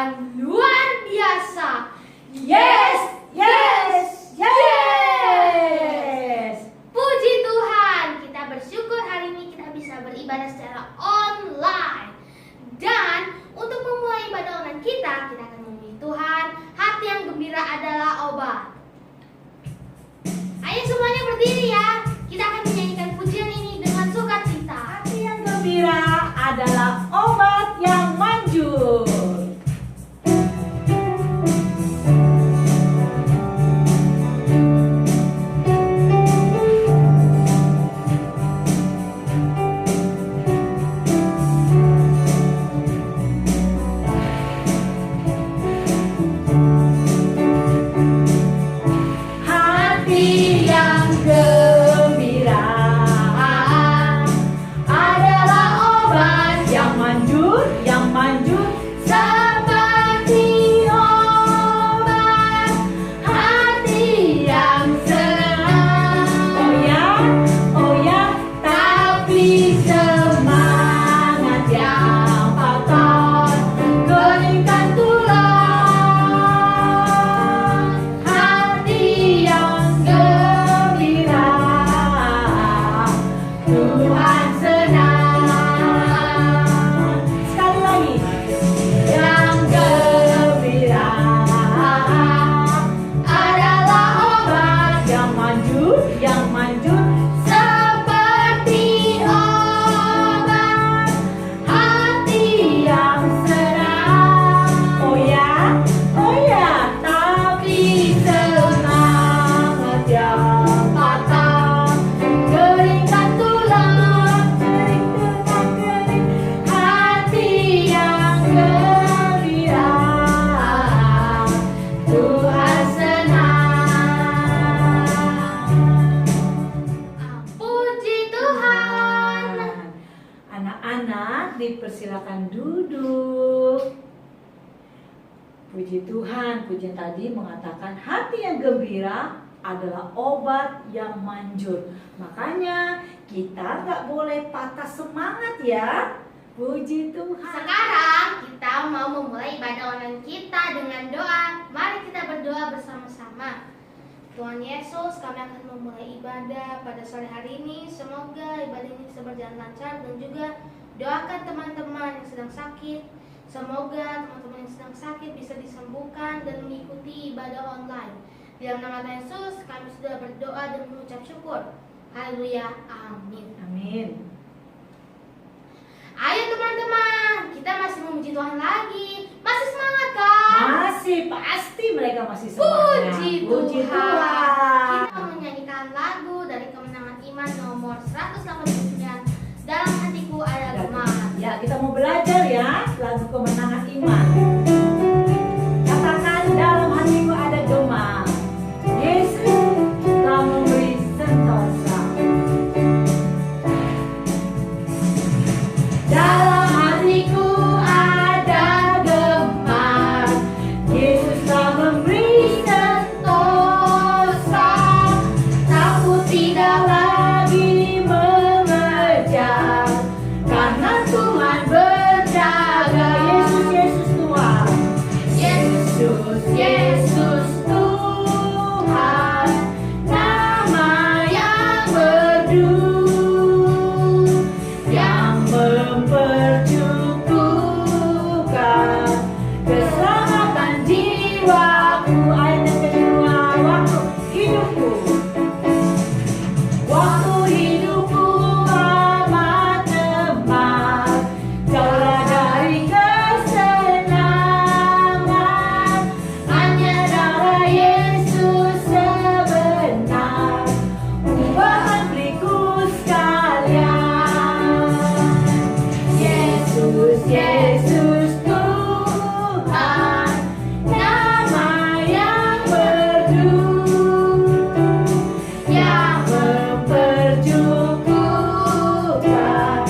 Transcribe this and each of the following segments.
Tuhan luar biasa. Yes, yes, yes. Puji Tuhan, kita bersyukur hari ini kita bisa beribadah secara online. Dan untuk memulai ibadah online kita akan memuji Tuhan. Hati yang gembira adalah obat. Ayo semuanya berdiri ya. Kita akan menyanyikan pujian ini dengan sukacita. Hati yang gembira adalah obat yang manjur. Dipersilakan duduk. Puji Tuhan, pujian tadi mengatakan hati yang gembira adalah obat yang manjur. Makanya kita nggak boleh patah semangat ya. Puji Tuhan. Sekarang kita mau memulai ibadah online kita dengan doa. Mari kita berdoa bersama-sama. Tuhan Yesus, kami akan memulai ibadah pada sore hari ini. Semoga ibadah ini bisa berjalan lancar dan juga doakan teman-teman yang sedang sakit. Semoga teman-teman yang sedang sakit bisa disembuhkan dan mengikuti ibadah online. Di dalam nama Tuhan Yesus, kami sudah berdoa dan mengucap syukur. Haleluya, amin. Amin. Ayo teman-teman, kita masih memuji Tuhan lagi. Masih semangat kan? Masih, pasti mereka masih semangat. Puji Tuhan. Tuhan. Kita menyanyikan lagu dari Kemenangan Iman nomor 189. Dalam hatiku ada gema. Ya, kita mau belajar ya lagu Kemenangan Iman. Katakan, dalam hatiku ada gema. Yesus telah memberi sentosa. Dalam hatiku ada gema. Yesus telah memberi sentosa. Takut tidak lagi mengejar, karena Tuhan berjaga. Yesus, Yesus Tuhan. Yesus, Yesus Tuhan. Nama yang merdu, yang mempercukupkan keselamatan jiwaku. Ayat yang kedua, waktu hidupku. Waktu hidupku amat lemah, jauhlah dari kesenangan. Hanya darah Yesus sebenar, ubah beliku sekalian. Yesus, Yesus Tuhan. Nama yang merdu, yang mempercukupkan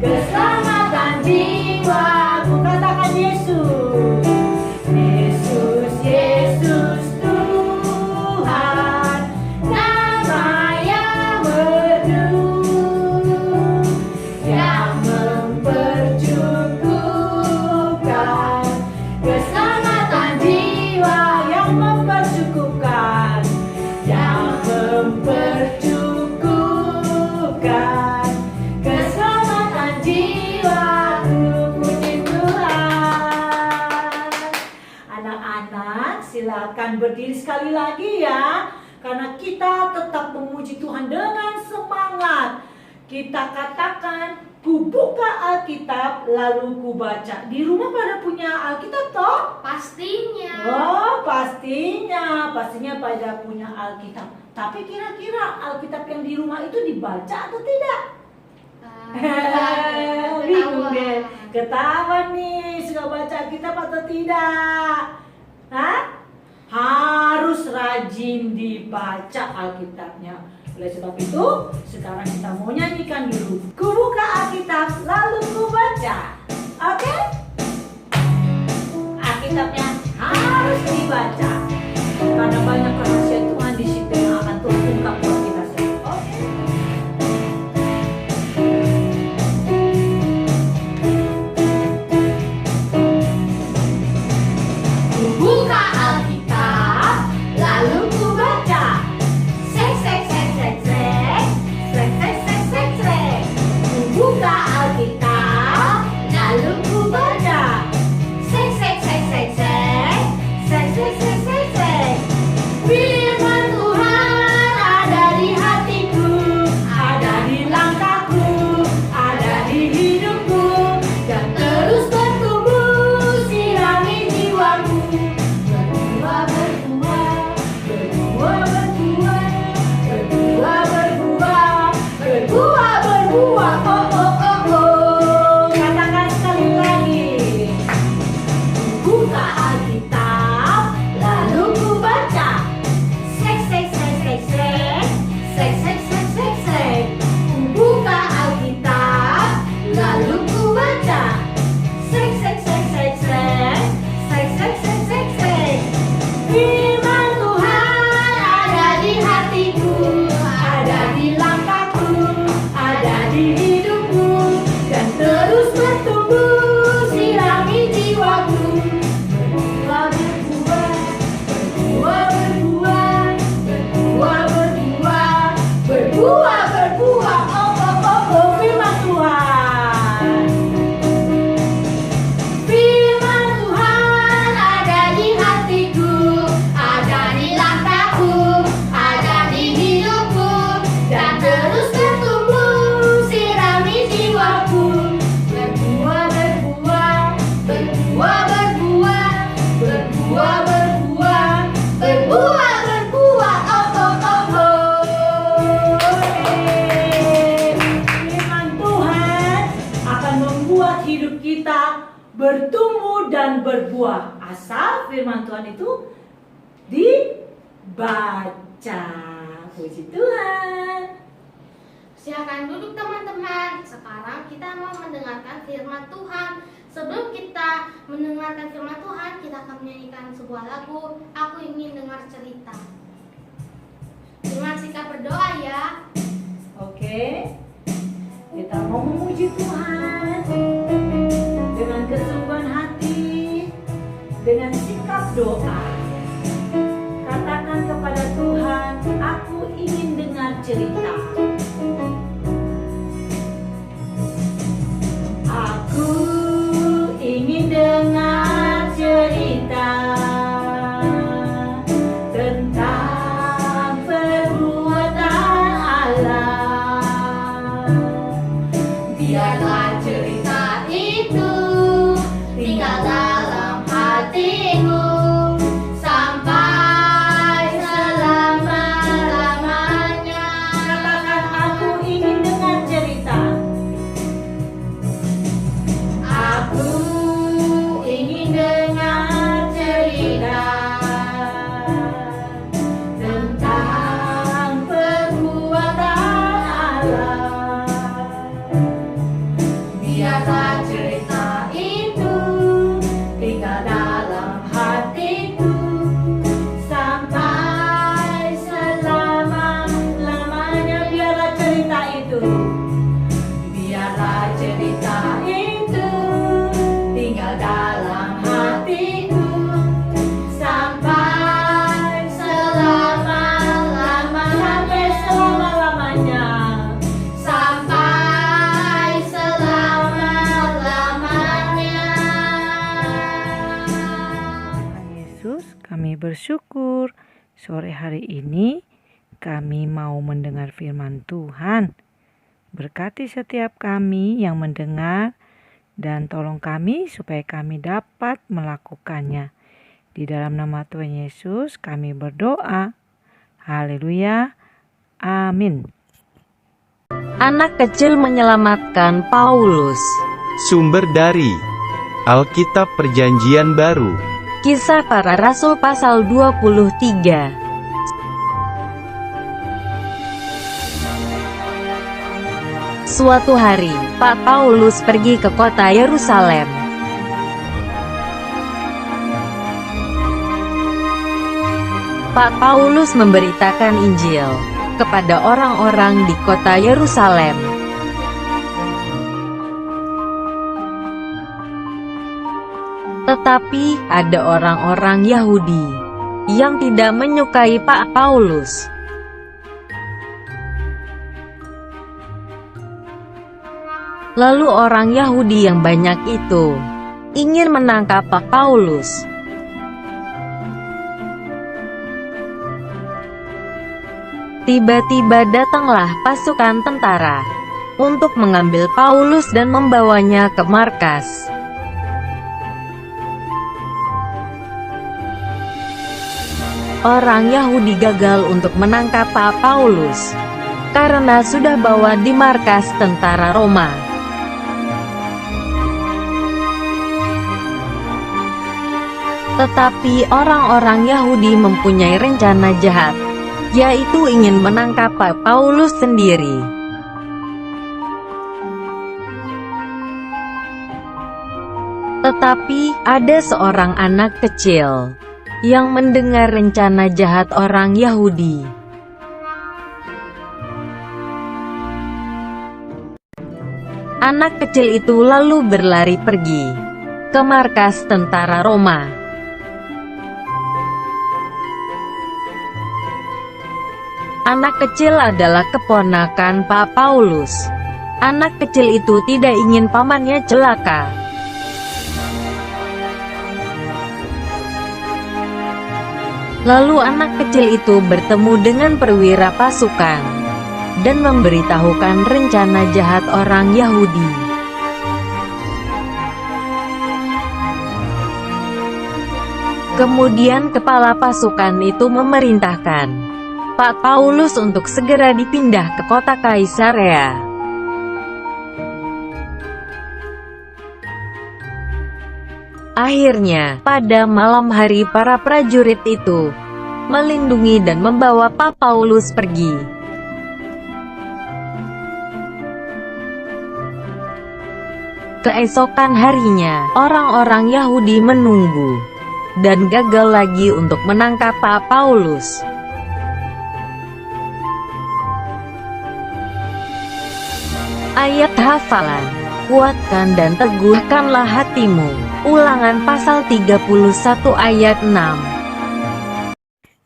keselamatan jiwaku. Katakan Yesus. Yesus, Yesus Tuhan. Nama yang merdu, yang mempercukupkan silakan berdiri sekali lagi ya. Karena kita tetap memuji Tuhan dengan semangat. Kita katakan, ku buka Alkitab lalu ku baca. Di rumah pada punya Alkitab toh? Pastinya. Oh, pastinya pada punya Alkitab. Tapi kira-kira Alkitab yang di rumah itu dibaca atau tidak? Bingung deh. Ketahuan nih, suka baca Alkitab atau tidak? Hah? Harus rajin dibaca Alkitabnya. Oleh sebab itu, sekarang kita mau nyanyikan dulu. Ku buka Alkitab, lalu ku baca. Oke? Alkitabnya harus dibaca. Karena banyak rahasia Tuhan di situ yang akan terungkap buat kita semua. Oke? Ku buka Alkitab, lalu ku baca. Sek sek sek sek sek, sek sek sek sek sek. Ku buka Alkitab, lalu ku baca. Sek sek sek sek sek, sek sek sek sek sek. Firman Tuhan ada di hatiku, ada di langkahku, ada di hidupku, dan terus bertumbuh sirami jiwaku. Berbuah berbuah, berbuah berbuah, berbuah berbuah, berbuah berbuah. Oh oh oh oh. Katakan sekali lagi. Buka Alkitab, lalu ku baca. Sek sek sek sek sek, sek sek sek sek sek. Ku buka Alkitab, lalu ku baca. Sek sek sek sek sek, sek sek sek sek sek. Firman Tuhan ada di hatiku, ada di langkahku, ada di hidupku, dan terus bertumbuh sirami jiwaku. Berbuah berbuah, berbuah berbuah, berbuah berbuah, berbuah berbuah. Oh oh oh oh, firman Tuhan. Firman Tuhan ada di hatiku, ada di langkahku, ada di hidupku, dan terus bertumbuh sirami jiwaku. Berbuah berbuah, berbuah berbuah, berbuah berbuah, berbuah berbuah. Oh oh oh oh. Firman Tuhan akan membuat hidup kita bertumbuh dan berbuah. Asal firman Tuhan itu dibaca. Puji Tuhan. Silakan duduk teman-teman. Sekarang kita mau mendengarkan firman Tuhan. Sebelum kita mendengarkan firman Tuhan, kita akan menyanyikan sebuah lagu. Aku ingin dengar cerita. Dengan sikap berdoa ya. Oke. Kita mau memuji Tuhan dengan kesungguhan hati, dengan sikap doa. Katakan kepada Tuhan, aku ingin dengar cerita. Aku ingin dengar cerita tentang perbuatan Allah. Biarlah cerita itu tinggal dalam hatimu sampai selama-lamanya. Katakan, aku ingin dengar cerita. Aku ingin dengar cerita tentang perbuatan Allah. Biarlah cerita itu bersyukur sore hari ini kami mau mendengar firman Tuhan. Berkati setiap kami yang mendengar dan tolong kami supaya kami dapat melakukannya. Di dalam nama Tuhan Yesus kami berdoa. Haleluya. Amin. Anak kecil menyelamatkan Paulus. Sumber dari Alkitab Perjanjian Baru. Kisah Para Rasul pasal 23. Suatu hari, Pak Paulus pergi ke kota Yerusalem. Pak Paulus memberitakan Injil kepada orang-orang di kota Yerusalem. Tetapi ada orang-orang Yahudi yang tidak menyukai Pak Paulus. Lalu orang Yahudi yang banyak itu ingin menangkap Pak Paulus. Tiba-tiba datanglah pasukan tentara untuk mengambil Paulus dan membawanya ke markas. Orang Yahudi gagal untuk menangkap Pak Paulus karena sudah bawa di markas tentara Roma. Tetapi orang-orang Yahudi mempunyai rencana jahat, yaitu ingin menangkap Pak Paulus sendiri. Tetapi ada seorang anak kecil yang mendengar rencana jahat orang Yahudi. Anak kecil itu lalu berlari pergi ke markas tentara Roma. Anak kecil adalah keponakan Pak Paulus. Anak kecil itu tidak ingin pamannya celaka. Lalu anak kecil itu bertemu dengan perwira pasukan dan memberitahukan rencana jahat orang Yahudi. Kemudian kepala pasukan itu memerintahkan Pak Paulus untuk segera dipindah ke kota Kaisarea. Akhirnya, pada malam hari para prajurit itu melindungi dan membawa Pak Paulus pergi. Keesokan harinya, orang-orang Yahudi menunggu dan gagal lagi untuk menangkap Pak Paulus. Ayat hafalan, kuatkan dan teguhkanlah hatimu. Ulangan pasal 31 ayat 6.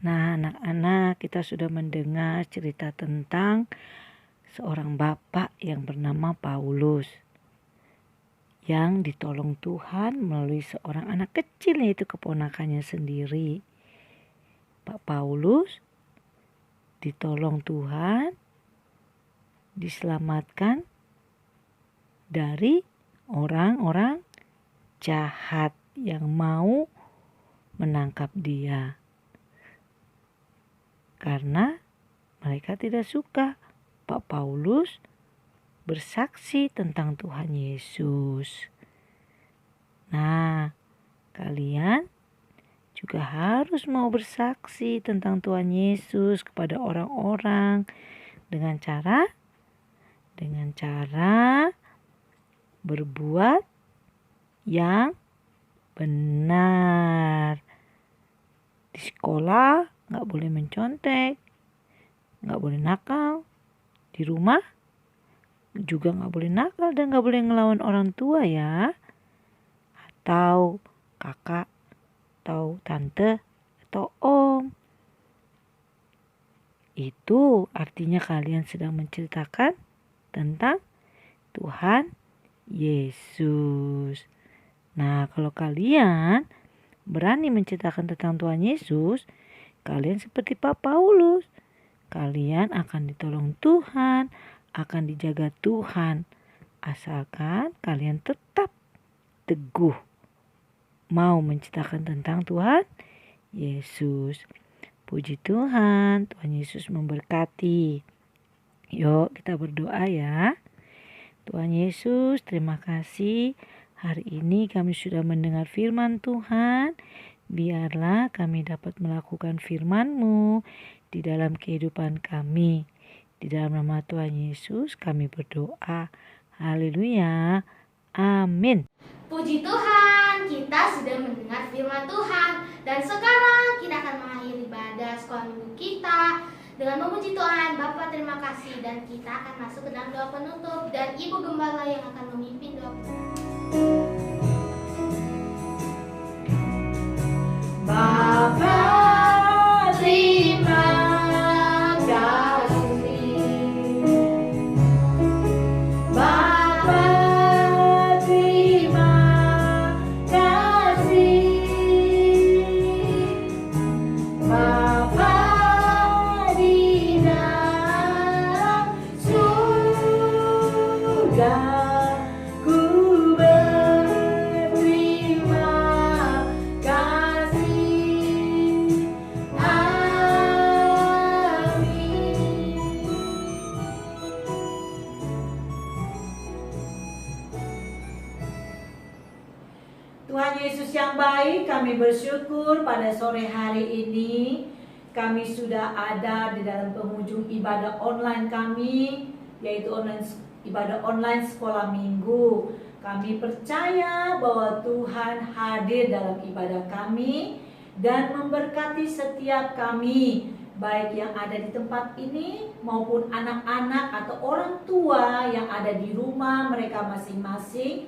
Nah, anak-anak, kita sudah mendengar cerita tentang seorang bapak yang bernama Paulus yang ditolong Tuhan melalui seorang anak kecil, yaitu keponakannya sendiri. Pak Paulus ditolong Tuhan, diselamatkan dari orang-orang jahat yang mau menangkap dia, karena mereka tidak suka Pak Paulus bersaksi tentang Tuhan Yesus. Nah, kalian juga harus mau bersaksi tentang Tuhan Yesus kepada orang-orang dengan cara berbuat yang benar. Di sekolah nggak boleh mencontek, nggak boleh nakal. Di rumah juga nggak boleh nakal dan nggak boleh ngelawan orang tua ya, atau kakak, atau tante, atau om. Itu artinya kalian sedang menceritakan tentang Tuhan Yesus. Nah, kalau kalian berani menceritakan tentang Tuhan Yesus, kalian seperti Pak Paulus. Kalian akan ditolong Tuhan, akan dijaga Tuhan, asalkan kalian tetap teguh mau menceritakan tentang Tuhan Yesus. Puji Tuhan, Tuhan Yesus memberkati. Yuk kita berdoa ya. Tuhan Yesus, terima kasih. Hari ini kami sudah mendengar firman Tuhan. Biarlah kami dapat melakukan firman-Mu di dalam kehidupan kami. Di dalam nama Tuhan Yesus kami berdoa. Haleluya. Amin. Puji Tuhan, kita sudah mendengar firman Tuhan. Dan sekarang kita akan mengakhiri ibadah sekolah minggu kita dengan memuji Tuhan. Bapak terima kasih, dan kita akan masuk ke dalam doa penutup, dan Ibu Gembala yang akan memimpin doa penutup. Bapa, terima kasih. Bapa, terima kasih. Bapa di dalam surga, ku berterima kasih. Amin. Tuhan Yesus yang baik, kami bersyukur pada sore hari ini kami sudah ada di dalam penghujung ibadah online kami, yaitu ibadah online sekolah minggu. Kami percaya bahwa Tuhan hadir dalam ibadah kami dan memberkati setiap kami, baik yang ada di tempat ini maupun anak-anak atau orang tua yang ada di rumah mereka masing-masing,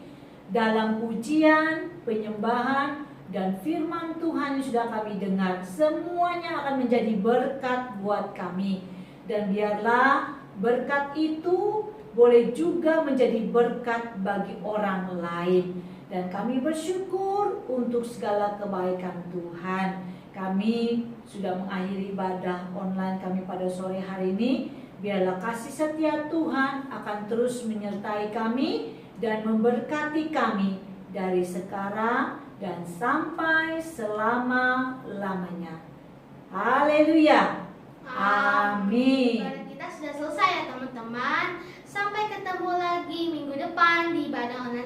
dalam pujian, penyembahan, dan firman Tuhan yang sudah kami dengar. Semuanya akan menjadi berkat buat kami. Dan biarlah berkat itu boleh juga menjadi berkat bagi orang lain. Dan kami bersyukur untuk segala kebaikan Tuhan. Kami sudah mengakhiri ibadah online kami pada sore hari ini. Biarlah kasih setia Tuhan akan terus menyertai kami dan memberkati kami dari sekarang dan sampai selama-lamanya. Haleluya. Amin. Ibadah kita sudah selesai ya teman-teman. Sampai ketemu lagi minggu depan di ibadah online